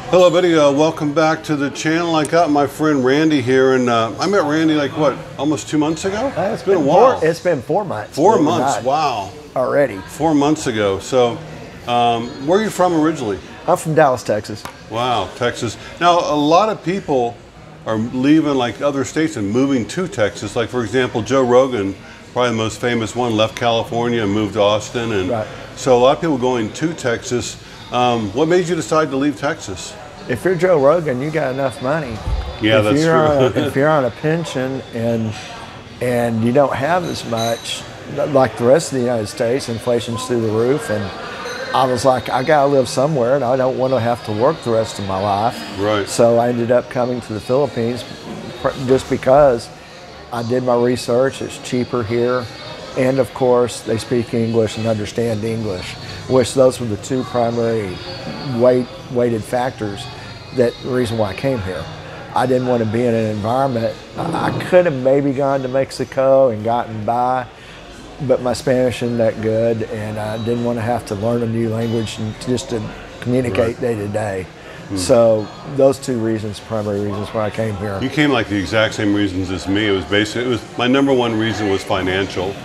Hello, buddy. Welcome back to the channel. I got my friend Randy here, and I met Randy like what, almost 2 months ago? It's been a while. It's been 4 months. 4 months. Wow. Already. 4 months ago. So, where are you from originally? I'm from Dallas, Texas. Wow, Texas. Now, a lot of people are leaving like other states and moving to Texas. Like for example, Joe Rogan, probably the most famous one, left California and moved to Austin, and right. So a lot of people going to Texas. What made you decide to leave Texas? If you're Joe Rogan, you got enough money. Yeah, that's true. If you're on a pension and you don't have as much, like the rest of the United States, inflation's through the roof, and I was like, I gotta live somewhere, and I don't want to have to work the rest of my life. Right. So I ended up coming to the Philippines just because I did my research. It's cheaper here, and of course they speak English and understand English, which those were the two primary weighted factors. The reason why I came here. I didn't want to be in an environment. I could have maybe gone to Mexico and gotten by, but my Spanish isn't that good, and I didn't want to have to learn a new language and just to communicate day to day. So those two reasons, primary reasons why I came here. You came like the exact same reasons as me. It was basically, my number one reason was financial.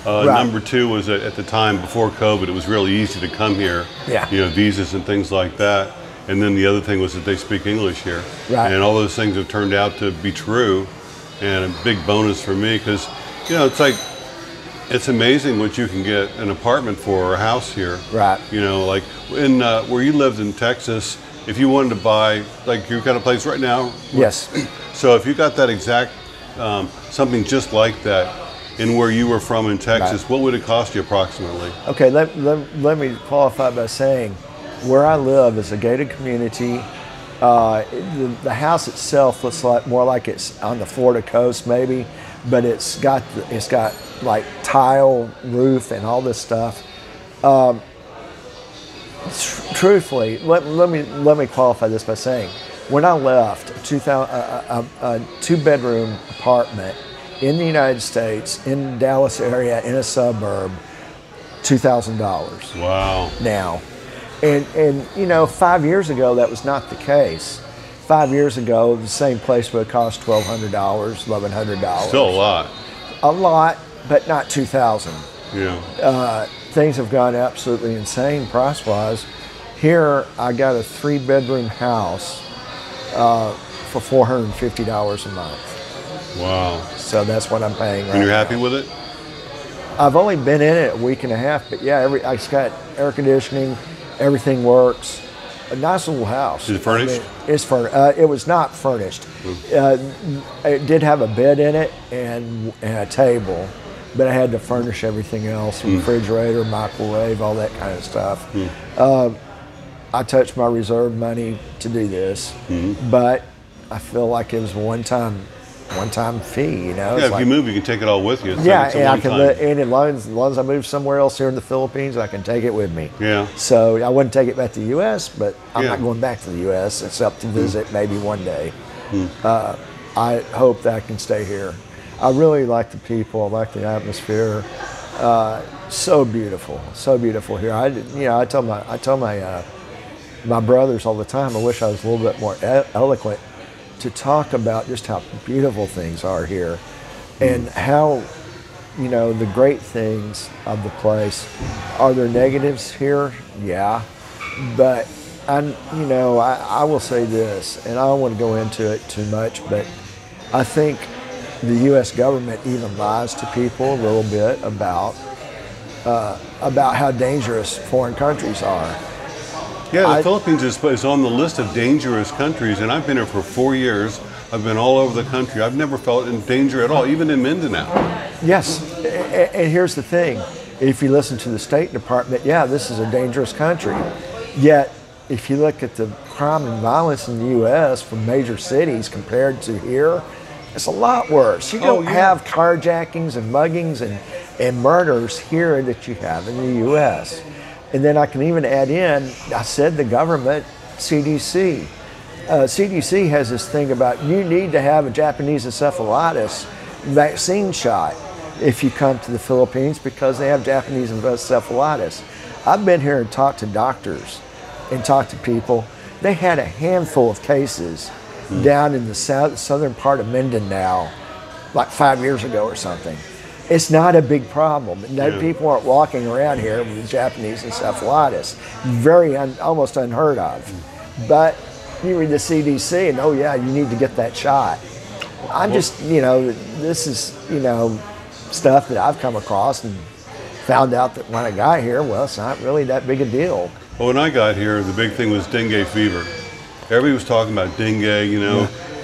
Right. Number two was that at the time before COVID, it was really easy to come here. Yeah. You know, visas and things like that. And then the other thing was that they speak English here. Right. And all those things have turned out to be true, and a big bonus for me because, you know, it's amazing what you can get an apartment for or a house here. Right. You know, like in where you lived in Texas, if you wanted to buy, like you've got a place right now. Yes. So if you got that exact, something just like that in where you were from in Texas, what would it cost you approximately? Okay, let me qualify by saying, where I live is a gated community. The house itself looks like more like it's on the Florida coast maybe, but it's got like tile roof and all this stuff. Truthfully, let me qualify this by saying, when I left a 2-bedroom apartment in the United States, in the Dallas area, in a suburb, $2,000. Wow. Now. And you know, 5 years ago, that was not the case. 5 years ago, the same place would cost $1,200, $1,100. Still a lot. A lot, but not $2,000. Yeah. Things have gone absolutely insane price-wise. Here, I got a 3-bedroom house for $450 a month. Wow. So that's what I'm paying right now. And you're happy with it? I've only been in it a week and a half, but yeah, it's got air conditioning. Everything works. A nice little house. Is it furnished? I mean, it's it was not furnished. It did have a bed in it and a table, but I had to furnish everything else: refrigerator, microwave, all that kind of stuff. I touched my reserve money to do this, but I feel like it was a one-time fee, you know. Yeah, if you move, you can take it all with you. Yeah, and I can. And as long as I move somewhere else here in the Philippines, I can take it with me. Yeah. So I wouldn't take it back to the U.S., but I'm not going back to the U.S. except to visit maybe one day. I hope that I can stay here. I really like the people. I like the atmosphere. So beautiful here. I tell my brothers all the time. I wish I was a little bit more eloquent to talk about just how beautiful things are here and how, you know, the great things of the place. Are there negatives here? Yeah. But, I will say this, and I don't want to go into it too much, but I think the U.S. government even lies to people a little bit about how dangerous foreign countries are. Yeah, the Philippines is on the list of dangerous countries, and I've been here for 4 years. I've been all over the country. I've never felt in danger at all, even in Mindanao. Yes, and here's the thing. If you listen to the State Department, yeah, this is a dangerous country. Yet, if you look at the crime and violence in the U.S. from major cities compared to here, it's a lot worse. You don't have carjackings and muggings and murders here that you have in the U.S. And then I can even add in, I said the government, CDC. CDC has this thing about you need to have a Japanese encephalitis vaccine shot if you come to the Philippines because they have Japanese encephalitis. I've been here and talked to doctors and talked to people, they had a handful of cases down in the southern part of Mindanao, like 5 years ago or something. It's not a big problem. No, people aren't walking around here with Japanese encephalitis. Almost unheard of. But you read the CDC and, oh yeah, you need to get that shot. I'm just, this is, stuff that I've come across and found out that when I got here, well, it's not really that big a deal. Well, when I got here, the big thing was dengue fever. Everybody was talking about dengue,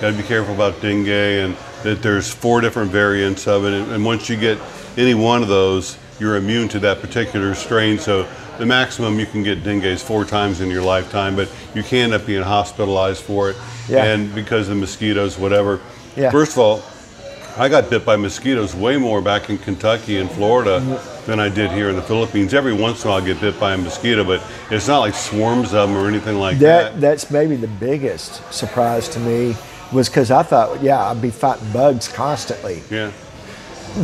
got to be careful about dengue, and that there's 4 different variants of it. And once you get any one of those, you're immune to that particular strain. So the maximum you can get dengue is 4 times in your lifetime, but you can end up being hospitalized for it. Yeah. And because of mosquitoes, whatever. Yeah. First of all, I got bit by mosquitoes way more back in Kentucky and Florida than I did here in the Philippines. Every once in a while I get bit by a mosquito, but it's not like swarms of them or anything like that. That's maybe the biggest surprise to me, was because I thought, I'd be fighting bugs constantly. Yeah.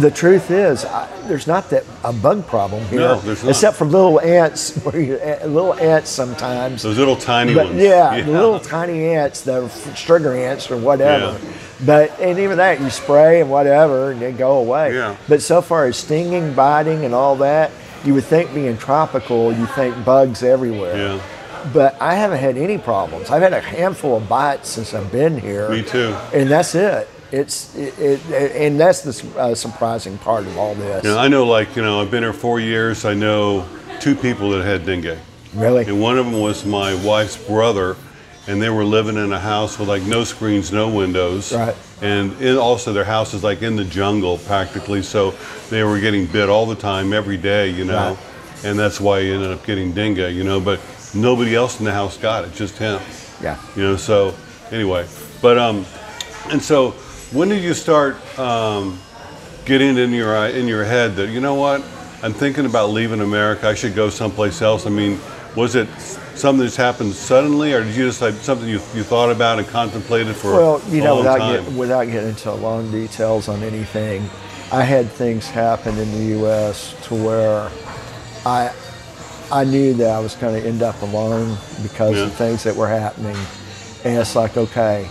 The truth is, there's not a bug problem here. No, there's not. Except for little ants, little ants sometimes. Those little tiny ones. Yeah, the little tiny ants, the sugar ants or whatever. Yeah. And even that, you spray and whatever, and they go away. Yeah. But so far as stinging, biting, and all that, you would think being tropical, you think bugs everywhere. Yeah. But I haven't had any problems. I've had a handful of bites since I've been here. Me too. And that's it. And that's the surprising part of all this. I know, I've been here 4 years. I know 2 people that had dengue. Really? And one of them was my wife's brother, and they were living in a house with no screens, no windows. Right. And also their house is in the jungle practically, so they were getting bit all the time, every day, Right. And that's why he ended up getting dengue, but nobody else in the house got it, just him. Yeah. So anyway, but and so when did you start getting in your head that, I'm thinking about leaving America, I should go someplace else? I mean, was it something that's happened suddenly, or did you just something you thought about and contemplated for a long time? Without getting into long details on anything, I had things happen in the U.S. to where I knew that I was going to end up alone because of things that were happening. And it's like, okay,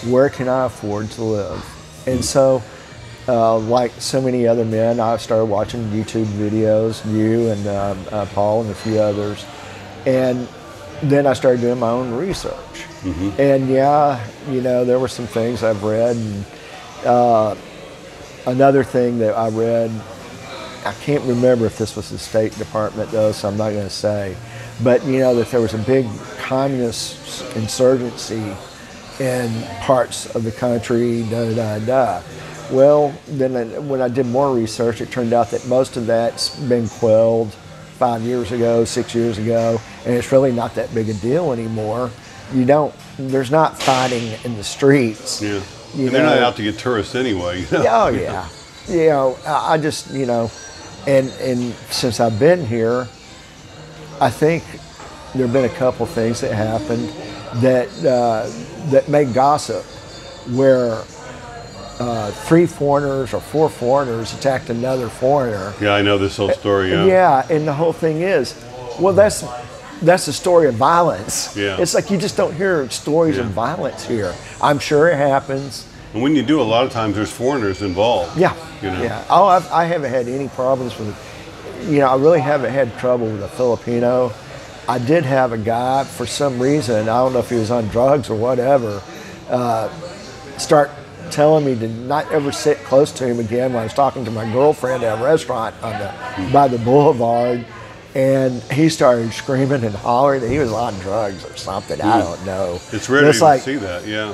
where can I afford to live? And so, like so many other men, I started watching YouTube videos, you and Paul and a few others. And then I started doing my own research. Mm-hmm. And there were some things I've read. And another thing that I read, I can't remember if this was the State Department though, so I'm not going to say, but that there was a big communist insurgency in parts of the country, Well, then when I did more research, it turned out that most of that's been quelled 5 years ago, 6 years ago, and it's really not that big a deal anymore. There's not fighting in the streets. Yeah. And they're not out to get tourists anyway. Oh yeah. I just, and since I've been here, I think there have been a couple things that happened that made gossip, where 3 foreigners or 4 foreigners attacked another foreigner. Yeah, I know this whole story. Yeah, and the whole thing is, well, that's a story of violence. Yeah. It's like you just don't hear stories of violence here. I'm sure it happens. And when you do, a lot of times there's foreigners involved. Yeah. Yeah. Oh, I haven't had any problems with, I really haven't had trouble with a Filipino. I did have a guy, for some reason, I don't know if he was on drugs or whatever, start telling me to not ever sit close to him again when I was talking to my girlfriend at a restaurant by the boulevard. And he started screaming and hollering that he was on drugs or something. I don't know. It's rare to see that, yeah.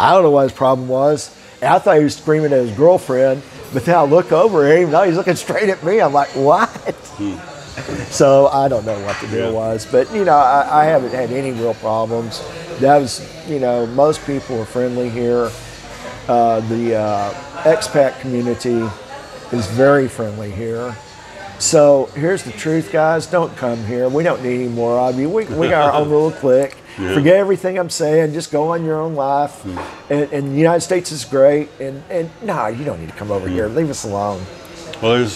I don't know what his problem was. And I thought he was screaming at his girlfriend, but then I look over at him, no, he's looking straight at me. I'm like, what? So I don't know what the deal was. But, I haven't had any real problems. That was, most people are friendly here. The expat community is very friendly here. So here's the truth, guys. Don't come here. We don't need any more of you. We got our own little clique. Yeah. Forget everything I'm saying. Just go on your own life. And the United States is great. And no, you don't need to come over here. Leave us alone. Well,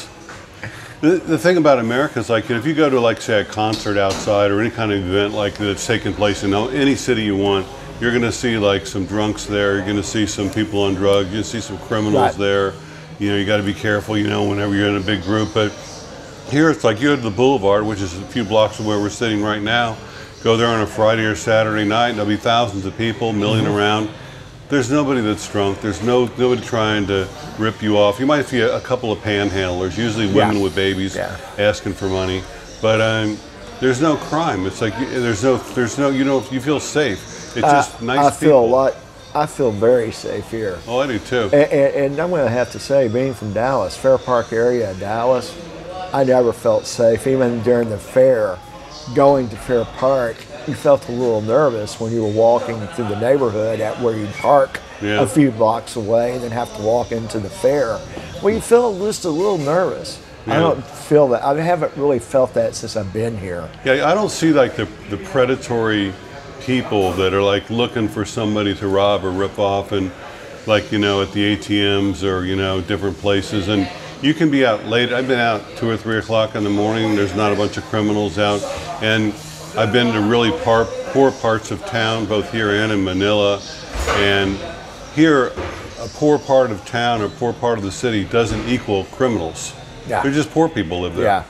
The thing about America is like if you go to like say a concert outside or any kind of event like that's taking place in any city you want, you're going to see like some drunks there. You're going to see some people on drugs. You're going to see some criminals there. You know, you got to be careful. You know, whenever you're in a big group. But here it's like you go to the Boulevard, which is a few blocks from where we're sitting right now. Go there on a Friday or Saturday night. And there'll be thousands of people milling around. There's nobody that's drunk. There's nobody trying to rip you off. You might see a couple of panhandlers, usually women with babies, asking for money. But there's no crime. It's like there's no. You feel safe. It's just nice people. I feel very safe here. Oh, I do too. And I'm going to have to say, being from Dallas, Fair Park area, Dallas, I never felt safe. Even during the fair, going to Fair Park, you felt a little nervous when you were walking through the neighborhood at where you'd park a few blocks away and then have to walk into the fair. Well, you feel just a little nervous. I don't feel that. I haven't really felt that since I've been here. Yeah, I don't see like the predatory people that are like looking for somebody to rob or rip off, and like, you know, at the ATMs or, you know, different places. And you can be out late. I've been out 2 or 3 o'clock in the morning. There's not a bunch of criminals out. And I've been to really poor parts of town, both here and in Manila. And here, a poor part of town or poor part of the city doesn't equal criminals. They're just poor people live there.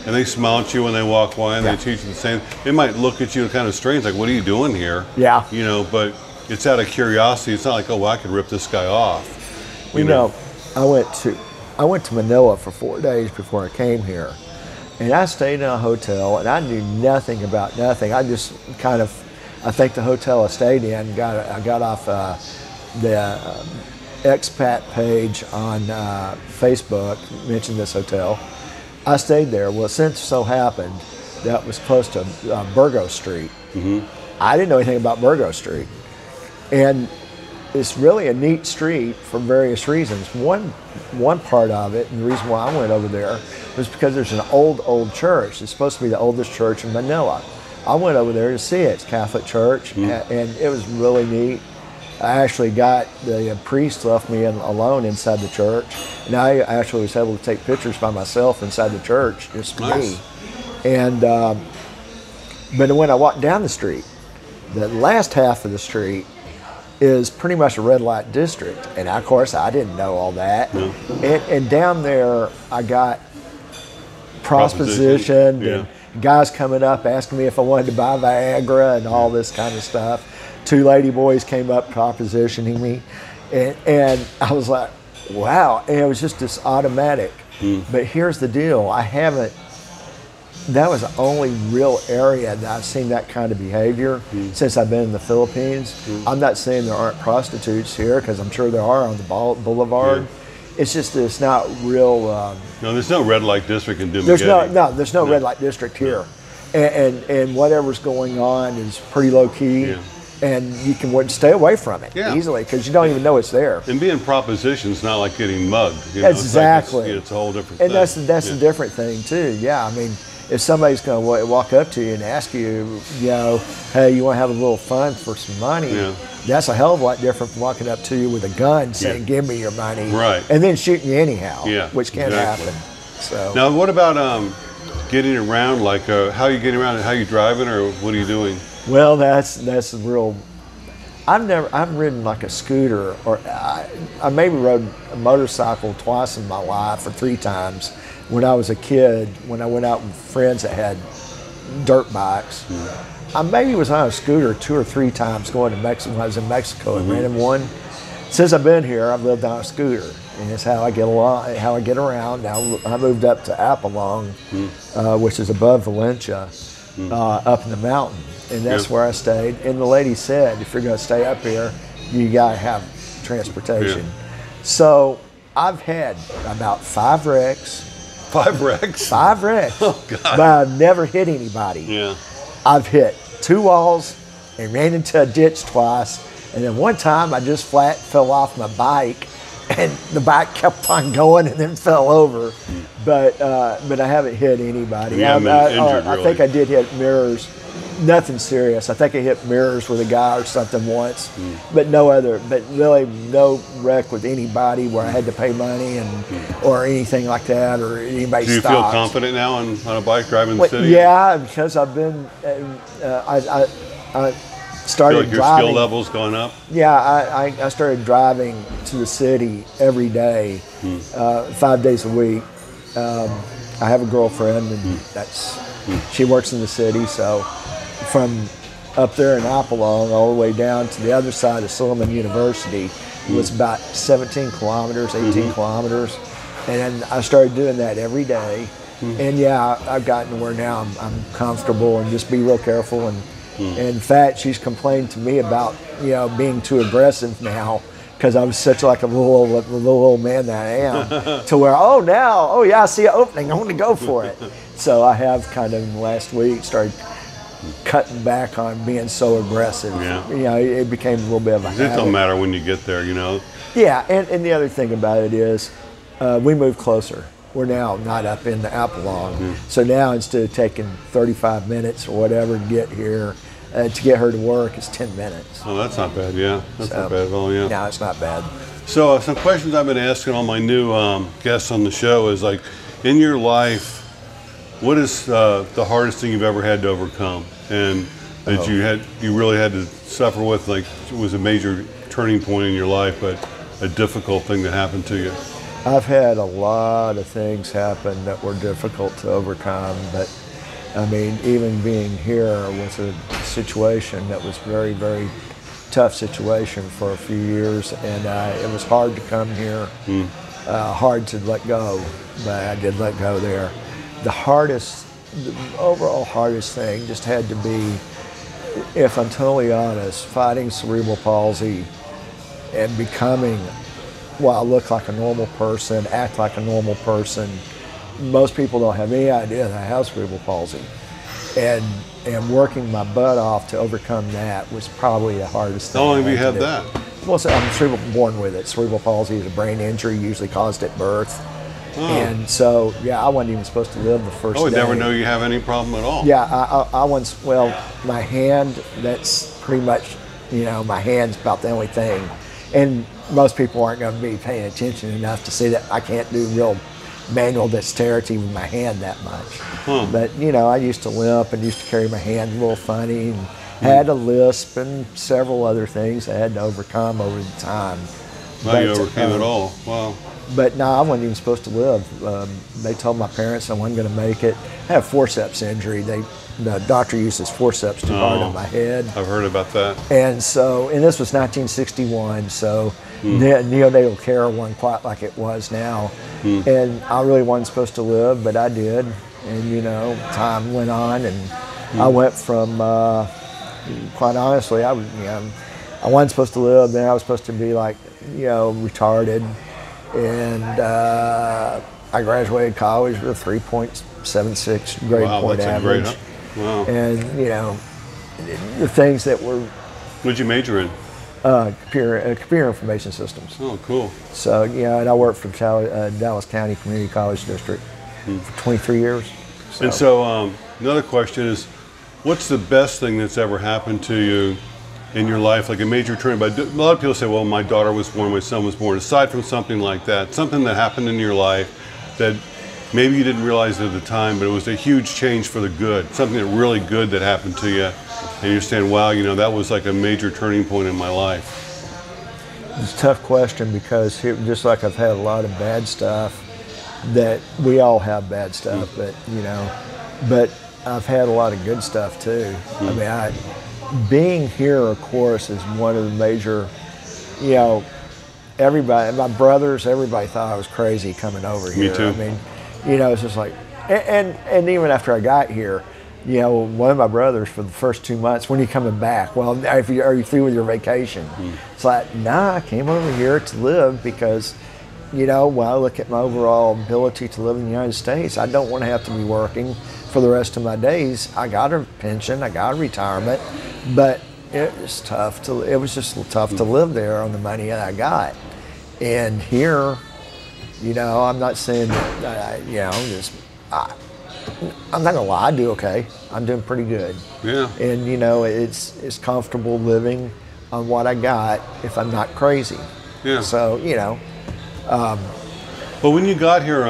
And they smile at you when they walk by, and they teach you the same. They might look at you kind of strange, like, what are you doing here? You know, but it's out of curiosity. It's not like, oh, well, I could rip this guy off. You know, I went to Manila for 4 days before I came here. And I stayed in a hotel, and I knew nothing about nothing. I just kind of, I think the hotel I stayed in, I got off the Expat page on Facebook, mentioned this hotel. I stayed there. Well, since so happened, that was close to Burgo Street. I didn't know anything about Burgo Street. And it's really a neat street for various reasons. One part of it, and the reason why I went over there, was because there's an old church. It's supposed to be the oldest church in Manila. I went over there to see it. It's a Catholic church, and it was really neat. I actually got the priest left me alone inside the church, and I actually was able to take pictures by myself inside the church, just me. And but when I walked down the street, the last half of the street is pretty much a red light district, and of course I didn't know all that. And down there I got propositioned and guys coming up asking me if I wanted to buy Viagra and all this kind of stuff. 2 lady boys came up propositioning me, and I was like, wow. And it was just this automatic. But here's the deal, that was the only real area that I've seen that kind of behavior since I've been in the Philippines. I'm not saying there aren't prostitutes here, because I'm sure there are on the Boulevard. It's just that it's not real. No, there's no red light district in Dumaguete. There's no red light district here. And whatever's going on is pretty low key. And you can stay away from it easily, because you don't even know it's there. And being propositioned is not like getting mugged. You know? Exactly. It's a whole different thing. And that's a different thing too. I mean, if somebody's going to walk up to you and ask you, you know, hey, you want to have a little fun for some money, that's a hell of a lot different from walking up to you with a gun saying, give me your money, and then shooting you anyhow, which can happen. So now, what about getting around? Like, how are you getting around? How are you driving, or what are you doing? Well, that's real. I've ridden like a scooter, or I maybe rode a motorcycle twice in my life, or 3 times. When I was a kid, when I went out with friends that had dirt bikes, I maybe was on a scooter 2 or 3 times going to Mexico. When I was in Mexico and rented one. Since I've been here, I've lived on a scooter, and it's how I get along, how I get around. Now I moved up to Apalong, which is above Valencia, up in the mountain, and that's where I stayed. And the lady said, if you're going to stay up here, you got to have transportation. So I've had about 5 wrecks. 5 wrecks? 5 wrecks. Oh, God. But I've never hit anybody. I've hit 2 walls and ran into a ditch twice. And then one time I just flat fell off my bike, and the bike kept on going and then fell over. But I haven't hit anybody. You haven't been injured, I think I did hit mirrors nothing serious. I think I hit mirrors with a guy or something once, but really no wreck with anybody where I had to pay money or anything like that, or anybody Do you stopped. feel confident now on a bike driving the city? Yeah, because I've been, I started Feel like your driving. skill level's gone up? Yeah, I started driving to the city every day, 5 days a week. I have a girlfriend, and she works in the city, so from up there in Appalong all the way down to the other side of Silliman University was about 17 kilometers, 18 kilometers, and I started doing that every day. And yeah, I've gotten to where now I'm comfortable and just be real careful. And in fact, she's complained to me about being too aggressive now, because I was such like a little old man that I am, to where oh yeah, I see an opening, I want to go for it. So I have kind of in the last week started cutting back on being so aggressive. Yeah. It became a little bit of a habit. It don't matter when you get there, Yeah, and the other thing about it is we moved closer. We're now not up in the Appalong. So now instead of taking 35 minutes or whatever to get here, to get her to work, it's 10 minutes. Oh, that's not bad, yeah. That's not bad at all, yeah. No, it's not bad. So some questions I've been asking all my new guests on the show is, like, in your life, what is the hardest thing you've ever had to overcome, and that you really had to suffer with? Like, it was a major turning point in your life, but a difficult thing that happened to you. I've had a lot of things happen that were difficult to overcome, but I mean, even being here was a situation that was very, very tough situation for a few years, and it was hard to come here, hard to let go, but I did let go there. The overall hardest thing just had to be, if I'm totally honest, fighting cerebral palsy and becoming, I look like a normal person, act like a normal person. Most people don't have any idea that I have cerebral palsy. And working my butt off to overcome that was probably the hardest thing. How long have you had that? Well, so I'm born with it. Cerebral palsy is a brain injury, usually caused at birth. Oh. And so, yeah, I wasn't even supposed to live the first day. I would never know you have any problem at all. Yeah, I once, my hand, that's pretty much, my hand's about the only thing. And most people aren't going to be paying attention enough to see that I can't do real manual dexterity with my hand that much. But, I used to limp and used to carry my hand a little funny, and had a lisp and several other things I had to overcome over the time. Now you overcame it all. Wow. But no, I wasn't even supposed to live. They told my parents I wasn't going to make it. I have forceps injury. The doctor uses forceps too hard on my head. I've heard about that. And so, and this was 1961, so neonatal care wasn't quite like it was now. And I really wasn't supposed to live, but I did. And time went on, and I went from, quite honestly, I wasn't supposed to live. Then I was supposed to be like, retarded. And I graduated college with a 3.76 grade point average. Wow. And the things that were. What did you major in? Computer information systems. Oh, cool. So and I worked for Dallas County Community College District for 23 years. And so another question is, what's the best thing that's ever happened to you in your life, like a major turning? But a lot of people say, well, my daughter was born, my son was born. Aside from something like that, something that happened in your life that maybe you didn't realize at the time, but it was a huge change for the good, something that really good that happened to you, and you're saying, wow, that was like a major turning point in my life. It's a tough question, because just like I've had a lot of bad stuff, that we all have bad stuff, but I've had a lot of good stuff too. I mean, being here, of course, is one of the major, everybody, my brothers, everybody thought I was crazy coming over here. Me too. I mean, it's just like, and even after I got here, one of my brothers, for the first 2 months, when are you coming back? Well, are you through with your vacation? It's like, nah, I came over here to live because, when I look at my overall ability to live in the United States, I don't want to have to be working for the rest of my days. I got a pension, I got a retirement, but it was just tough to live there on the money that I got. And here, I'm not saying that, I'm not gonna lie, I do okay. I'm doing pretty good. Yeah. And you know, it's comfortable living on what I got if I'm not crazy. Yeah. So you know. But when you got here,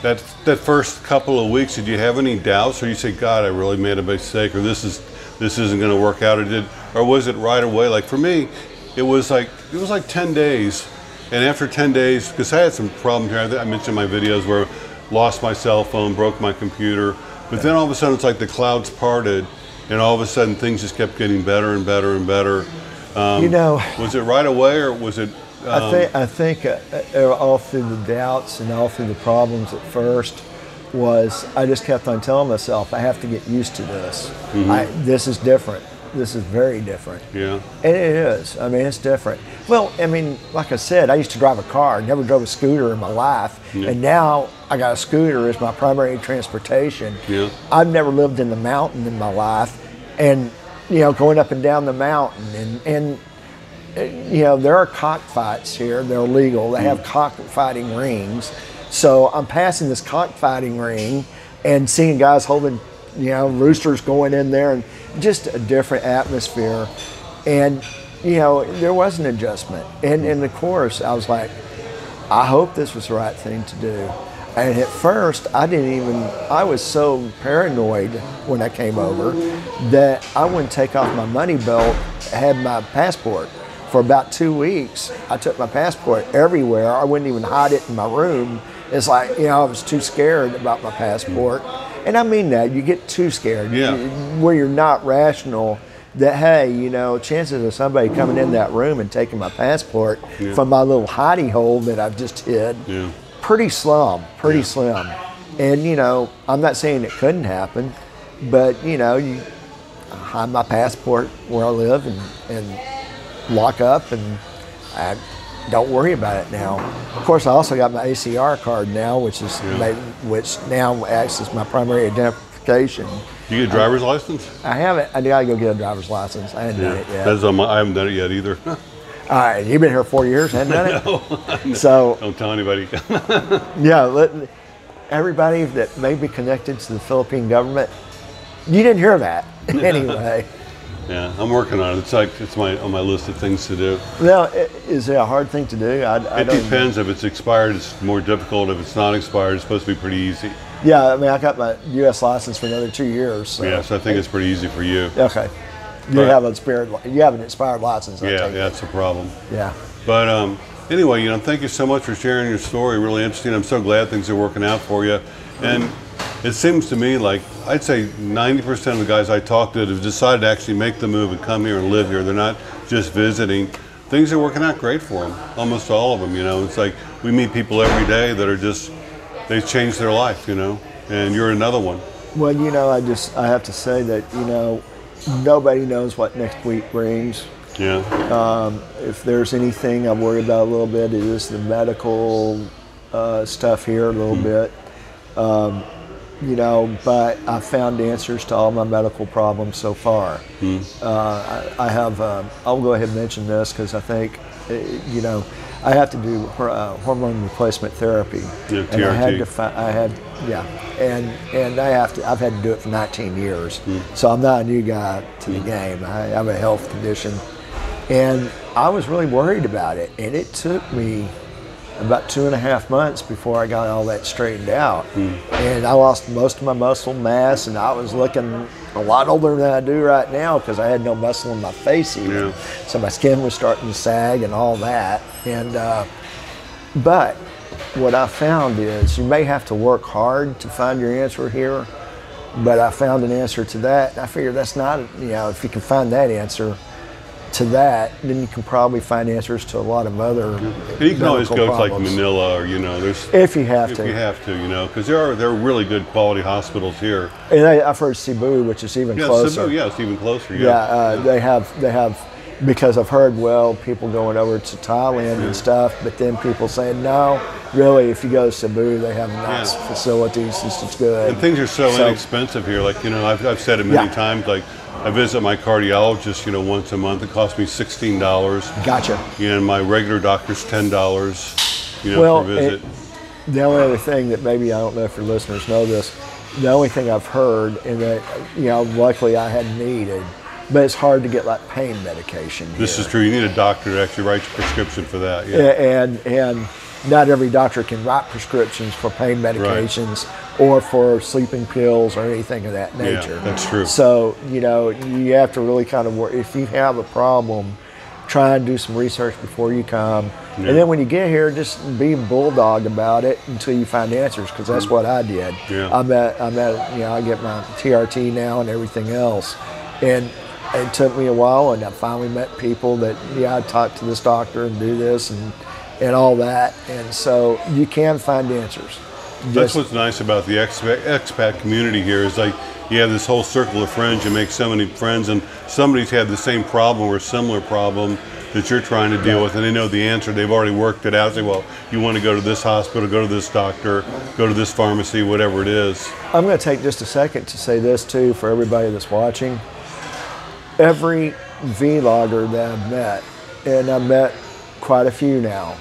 that first couple of weeks, did you have any doubts, or you say, God, I really made a mistake, or this isn't going to work out, or was it right away? Like for me, it was like 10 days, and after 10 days, because I had some problems here. I mentioned in my videos where I lost my cell phone, broke my computer, but then all of a sudden it's like the clouds parted, and all of a sudden things just kept getting better and better and better. You know, was it right away, or was it? I think all through the doubts and all through the problems at first was I just kept on telling myself I have to get used to this. This is different. This is very different. Yeah. And it is. I mean, it's different. Well, I mean, like I said, I used to drive a car. Never drove a scooter in my life. Yeah. And now I got a scooter as my primary transportation. Yeah. I've never lived in the mountain in my life. And, you know, going up and down the mountain and you know, there are cockfights here. They're legal. They have cockfighting rings. So I'm passing this cockfighting ring and seeing guys holding, you know, roosters going in there, and just a different atmosphere. And, you know, there was an adjustment. And of course, I was like, I hope this was the right thing to do. And at first, I was so paranoid when I came over that I wouldn't take off my money belt, had my passport. For about 2 weeks, I took my passport everywhere. I wouldn't even hide it in my room. It's like, you know, I was too scared about my passport. And I mean that, you get too scared. Yeah. Where you're not rational, that, hey, you know, chances of somebody coming in that room and taking my passport from my little hidey hole that I've just hid, pretty slim. And, you know, I'm not saying it couldn't happen, but, you know, you hide my passport where I live and lock up, and I don't worry about it now. Of course, I also got my ACR card now, which now acts as my primary identification. You get a driver's license? I haven't. I gotta go get a driver's license. I haven't done it yet. I haven't done it yet either. All right, you've been here 4 years, haven't done it? No. So don't tell anybody. yeah, everybody that may be connected to the Philippine government, you didn't hear that anyway. Yeah, I'm working on it. It's on my list of things to do. Now, is it a hard thing to do? It depends. If it's expired, it's more difficult. If it's not expired, it's supposed to be pretty easy. Yeah, I mean, I got my U.S. license for another 2 years. So. Yeah, so I think it's pretty easy for you. Okay. You have an expired license. Yeah, that's a problem. Yeah. But anyway, you know, thank you so much for sharing your story. Really interesting. I'm so glad things are working out for you. And it seems to me like I'd say 90% of the guys I talk to have decided to actually make the move and come here and live here. They're not just visiting. Things are working out great for them. Almost all of them, you know. It's like we meet people every day that are they've changed their life, you know. And you're another one. Well, you know, I have to say that, you know, nobody knows what next week brings. Yeah. If there's anything I worry about a little bit, it is the medical stuff here a little bit. You know, but I found answers to all my medical problems so far. I have, I'll go ahead and mention this because I think, you know, I have to do hormone replacement therapy. Yeah, and TRT. I've had to do it for 19 years. So I'm not a new guy to the game. I have a health condition. And I was really worried about it. And it took me about 2.5 months before I got all that straightened out. And I lost most of my muscle mass, and I was looking a lot older than I do right now because I had no muscle in my face even. Yeah. So my skin was starting to sag and all that. And but what I found is you may have to work hard to find your answer here, but I found an answer to that. I figured that's not, you know, if you can find that answer to that, then you can probably find answers to a lot of other. You can always go to like Manila, or, you know, there's if you have to, you know, because there are really good quality hospitals here. And I've heard Cebu, which is even closer. Cebu, it's even closer. They have because I've heard people going over to Thailand and stuff, but then people saying no, really, if you go to Cebu, they have nice facilities. It's good. And things are so inexpensive here. Like, you know, I've said it many times. Like, I visit my cardiologist, you know, once a month. It costs me $16. Gotcha. And my regular doctor's $10, you know, per visit. The only other thing that maybe, I don't know if your listeners know this, the only thing I've heard, and that, you know, luckily I hadn't needed, but it's hard to get like pain medication here. This is true. You need a doctor to actually write your prescription for that. Yeah. And not every doctor can write prescriptions for pain medications or for sleeping pills or anything of that nature. Yeah, that's true. So, you know, you have to really kind of work. If you have a problem, try and do some research before you come. And then when you get here, just be bulldog about it until you find answers, because that's what I did. Yeah. I'm at, you know, I get my TRT now and everything else. And it took me a while, and I finally met people that, I talked to this doctor and do this and all that. And so you can find answers. That's what's nice about the expat community here, is like you have this whole circle of friends. You make so many friends, and somebody's had the same problem or similar problem that you're trying to deal with, and they know the answer. They've already worked it out. Say, well, you want to go to this hospital, go to this doctor, go to this pharmacy, whatever it is. I'm going to take just a second to say this too for everybody that's watching. Every vlogger that I've met, and I've met quite a few now,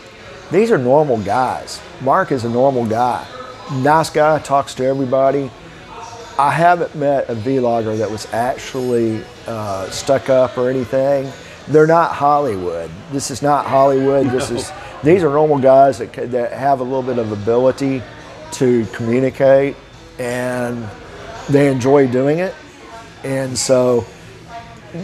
these are normal guys. Mark is a normal guy. Nice guy, talks to everybody. I haven't met a vlogger that was actually stuck up or anything. They're not Hollywood. This is not Hollywood. These are normal guys that have a little bit of ability to communicate, and they enjoy doing it. And so,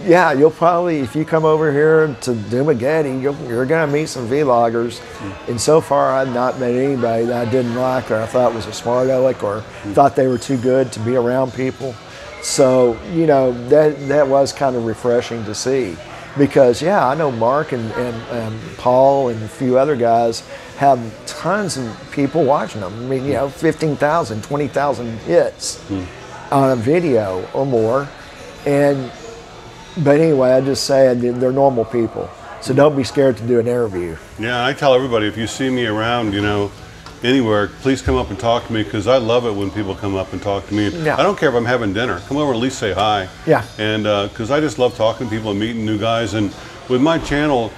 yeah, you'll probably, if you come over here to Dumageddon, you're going to meet some vloggers. And so far, I've not met anybody that I didn't like, or I thought was a smart aleck, or thought they were too good to be around people. So, you know, that was kind of refreshing to see. Because, yeah, I know Mark and Paul and a few other guys have tons of people watching them. I mean, you know, 15,000, 20,000 hits on a video or more. But anyway, I just say they're normal people. So don't be scared to do an interview. Yeah, I tell everybody, if you see me around, you know, anywhere, please come up and talk to me, because I love it when people come up and talk to me. Yeah. I don't care if I'm having dinner. Come over and at least say hi. Yeah. And because I just love talking to people and meeting new guys. And with my channel,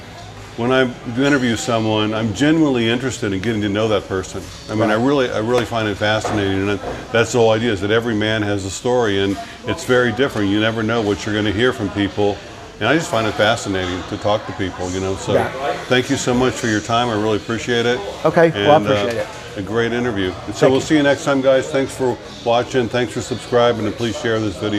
when I interview someone, I'm genuinely interested in getting to know that person. I mean, I really find it fascinating, and that's the whole idea, is that every man has a story, and it's very different. You never know what you're going to hear from people, and I just find it fascinating to talk to people, you know. So thank you so much for your time. I really appreciate it. Okay, well, I appreciate it. A great interview. And so we'll see you next time, guys. Thanks for watching. Thanks for subscribing, and please share this video.